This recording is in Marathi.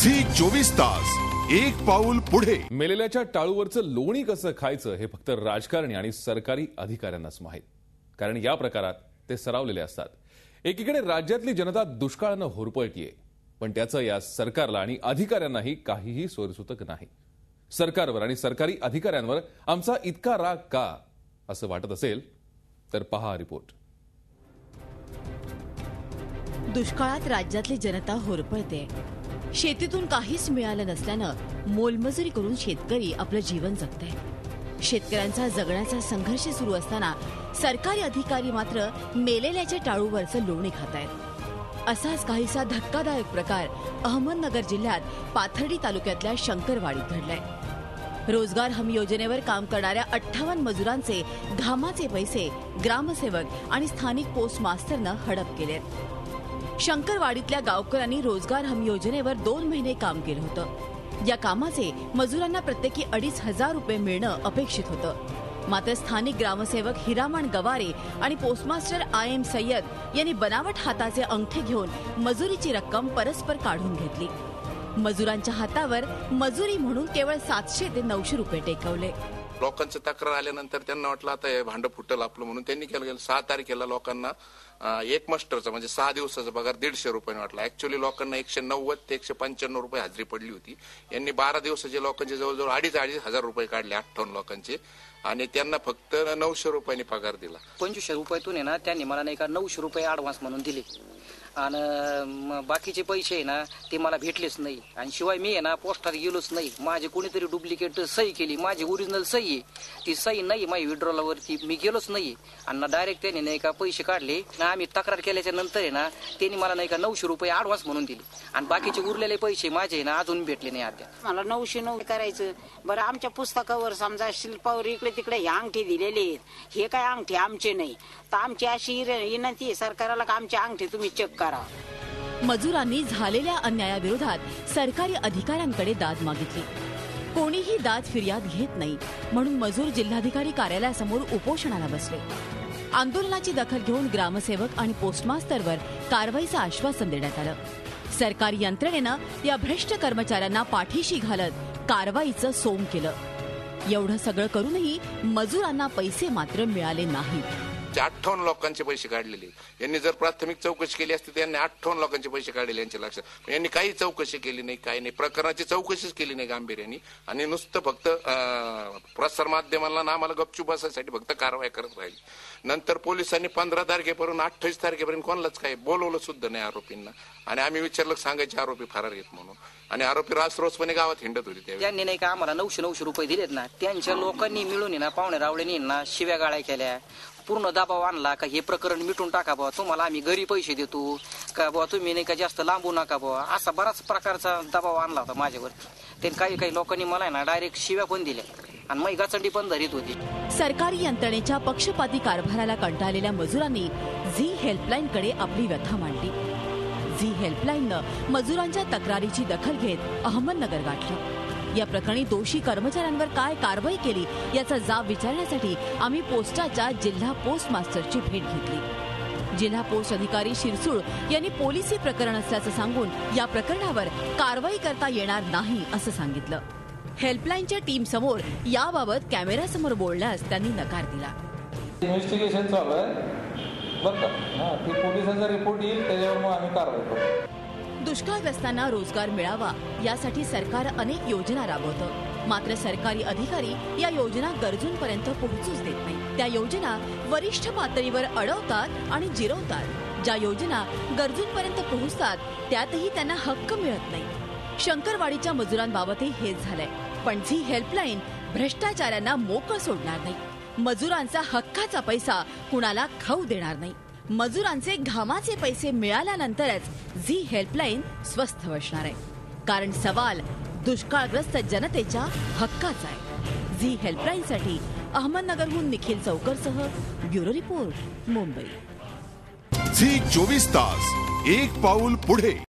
झी 24 तास एक पाऊल पुढे। मेलेल्याच्या टाळूवरचं लोणी कसं खायचं हे फक्त राजकारणी आणि सरकारी अधिकाऱ्यांनाच माहीत, कारण या प्रकारात ते सरावलेले असतात। एकीकडे राज्यातली जनता दुष्काळानं होरपळतीये, पण त्याचं या सरकारला आणि अधिकाऱ्यांनाही काहीही सोयीसुतक नाही। सरकारवर आणि सरकारी अधिकाऱ्यांवर आमचा इतका राग का असं वाटत असेल तर पहा रिपोर्ट। दुष्काळात राज्यातली जनता होरपळते। शेतीतून काहीच मिळालं नसल्यानं मोलमजुरी करून शेतकरी आपलं जीवन जगतायत। शेतकऱ्यांचा जगण्याचा संघर्ष सुरू असताना सरकारी अधिकारी मात्र मेलेल्याच्या टाळूवरचं लोणी खातायत। असाच काहीसा धक्कादायक प्रकार अहमदनगर जिल्ह्यात पाथर्डी तालुक्यातल्या शंकरवाडीत घडलाय। रोजगार हमी योजनेवर काम करणाऱ्या 58 मजुरांचे घामाचे पैसे ग्रामसेवक आणि स्थानिक पोस्ट मास्टरनं हडप केलेत। शंकरवाडीतल्या गावकऱ्यांनी रोजगार हमी योजनेवर 2 महिने काम केलं होतं। या कामाचे मजुरांना प्रत्येकी 2,500 रुपये मिळणं अपेक्षित होतं। मात्र स्थानिक ग्रामसेवक हिरामण गवारे आणि पोस्टमास्टर IM सय्यद यांनी बनावट हाताचे अंगठे घेऊन मजुरीची रक्कम परस्पर काढून घेतली। मजुरांच्या हातावर मजुरी म्हणून केवळ 700 ते 900 रुपये टेकवले। लोकांचं तक्रार आल्यानंतर त्यांना वाटलं आता हे भांड फुटलं आपलं, म्हणून त्यांनी केलं गेलं 6 तारखेला लोकांना एक मास्टरचा म्हणजे 6 दिवसाचा पगार 150 रुपयाने वाटला। ऍक्च्युअली लोकांना 190 ते 195 रुपये हजेरी पडली होती। यांनी 12 दिवसाचे लोकांचे जवळजवळ 2,500 रुपये काढले 58 लोकांचे, आणि त्यांना फक्त 900 रुपयांनी पगार दिला। 2500 रुपयातून आहे ना त्यांनी मला नाही का 900 रुपये ऍडव्हान्स म्हणून दिले, आणि बाकीचे पैसे आहे ना ते मला भेटलेच नाही। आणि शिवाय मी आहे ना पोस्टात गेलोच नाही। माझे कोणीतरी डुप्लिकेट सही केली, माझी ओरिजिनल सही आहे ती सही नाही माझी विड्रॉलवरती, मी गेलोच नाही। आणि डायरेक्ट त्यांनी नाही का पैसे काढले ना। आम्ही तक्रार केल्याच्या नंतर आहे ना त्यांनी मला नाही का 900 रुपये ऍडव्हान्स म्हणून दिले, आणि बाकीचे उरलेले पैसे माझे आहे ना अजून भेटले नाही अद्याप। मला 909 करायचं बरं। आमच्या पुस्तकावर समजा शिल्पावर इकडे तिकडे हे अंगठी दिलेले आहेत, हे काय अंगठी आमचे नाही, तर आमची अशी विनंती आहे सरकारला का आमचे अंगठी तुम्ही चेक करा। मजुरांनी झालेल्या अन्यायाविरोधात सरकारी अधिकाऱ्यांकडे दाद मागितली। कोणीही दाद फिर्याद घेत नाही, म्हणून मजूर जिल्हाधिकारी कार्यालयासमोर उपोषणाला बसले। आंदोलनाची दखल घेऊन ग्रामसेवक आणि पोस्टमास्टरवर कारवाईचं आश्वासन देण्यात आलं। सरकारी यंत्रणेनं या भ्रष्ट कर्मचाऱ्यांना पाठीशी घालत कारवाईचं सोंग केलं। एवढं सगळं करूनही मजुरांना पैसे मात्र मिळाले नाहीत। 58 लोकांचे पैसे काढलेले। यांनी जर प्राथमिक चौकशी केली असती त्यांनी 58 लोकांचे पैसे काढलेले यांच्या लक्षात। यांनी काही चौकशी केली नाही, काही नाही, प्रकरणाची चौकशीच केली नाही गांभीर्याने, आणि नुसतं फक्त प्रसार माध्यमाला ना आम्हाला गपचूप बसायसाठी फक्त कारवाई करत राहिली। नंतर पोलिसांनी 15 तारखेपर्यंत 28 तारखेपर्यंत कोणालाच काही बोलवलं सुद्धा नाही आरोपींना, आणि आम्ही विचारलं सांगायचे आरोपी फरार आहेत म्हणून, आणि आरोपी रासरोसपणे गावात हिंडत होते। त्यांनी नाही का आम्हाला 900 रुपये दिलेत ना, त्यांच्या लोकांनी मिळून ना पाहुणे रावळेनी ना शिव्या गाळ्या केल्या, पूर्ण दबाव आणला का हे प्रकरण मिटून टाका बुवा, तुम्हाला आम्ही घरी पैसे देतो का बुवा, तुम्ही नाही का जास्त लांबू नका बुवा, असा बराच प्रकारचा दबाव आणला होता माझ्यावर। ते काही लोकांनी मला ना डायरेक्ट शिव्या पण दिल्या, आणि मग गचंडी पण धरीत होती। सरकारी यंत्रणेच्या पक्षपाती कारभाराला कंटाळलेल्या मजुरांनी झी हेल्पलाईनकडे आपली व्यथा मांडली। झी हेल्पलाईननं मजुरांच्या तक्रारीची दखल घेत अहमदनगर गाठलं। या प्रकरणी दोषी कर्मचाऱ्यांवर काय कारवाई केली याचा जाब विचारण्यासाठी आम्ही पोस्टाच्या जिल्हा पोस्ट मास्टरची भेट घेतली। जिल्हा पोस्ट अधिकारी शिरसूळ यांनी पोलिसी प्रकरण असल्याचं सांगून या प्रकरणावर कारवाई करता येणार नाही असं सांगितलं। हेल्पलाईनच्या टीम समोर याबाबत कॅमेऱ्यासमोर बोलण्यास त्यांनी नकार दिला। इन्व्हेस्टिगेशन चालू आहे बरं का, ते पोलिसांचा रिपोर्ट येईल त्याच्यावर मग आम्ही कारवाई करू। दुष्काळग्रस्तांना रोजगार मिळावा यासाठी सरकार अनेक योजना राबवतं, मात्र सरकारी अधिकारी या योजना गरजूंपर्यंत पोहोचूच देत नाही। त्या योजना वरिष्ठ पातळीवर अडवतात आणि जिरवतात। ज्या योजना गरजूंपर्यंत पोहोचतात त्यातही त्यांना हक्क मिळत नाही। शंकरवाडीच्या मजुरांबाबतही हेच झालंय, पण झी हेल्पलाईन भ्रष्टाचाऱ्यांना मोकळं सोडणार नाही। मजुरांचा हक्काचा पैसा कुणाला खाऊ देणार नाही। मजुरांचे घामाचे पैसे मिळाल्यानंतरच झी हेल्पलाईन स्वस्थ बसणार आहे, कारण सवाल दुष्काळग्रस्त जनतेच्या हक्काचा आहे। झी हेल्पलाईनसाठी अहमदनगरहून निखिल चौकरसह ब्युरो रिपोर्ट, मुंबई। झी 24 तास एक पाऊल पुढे।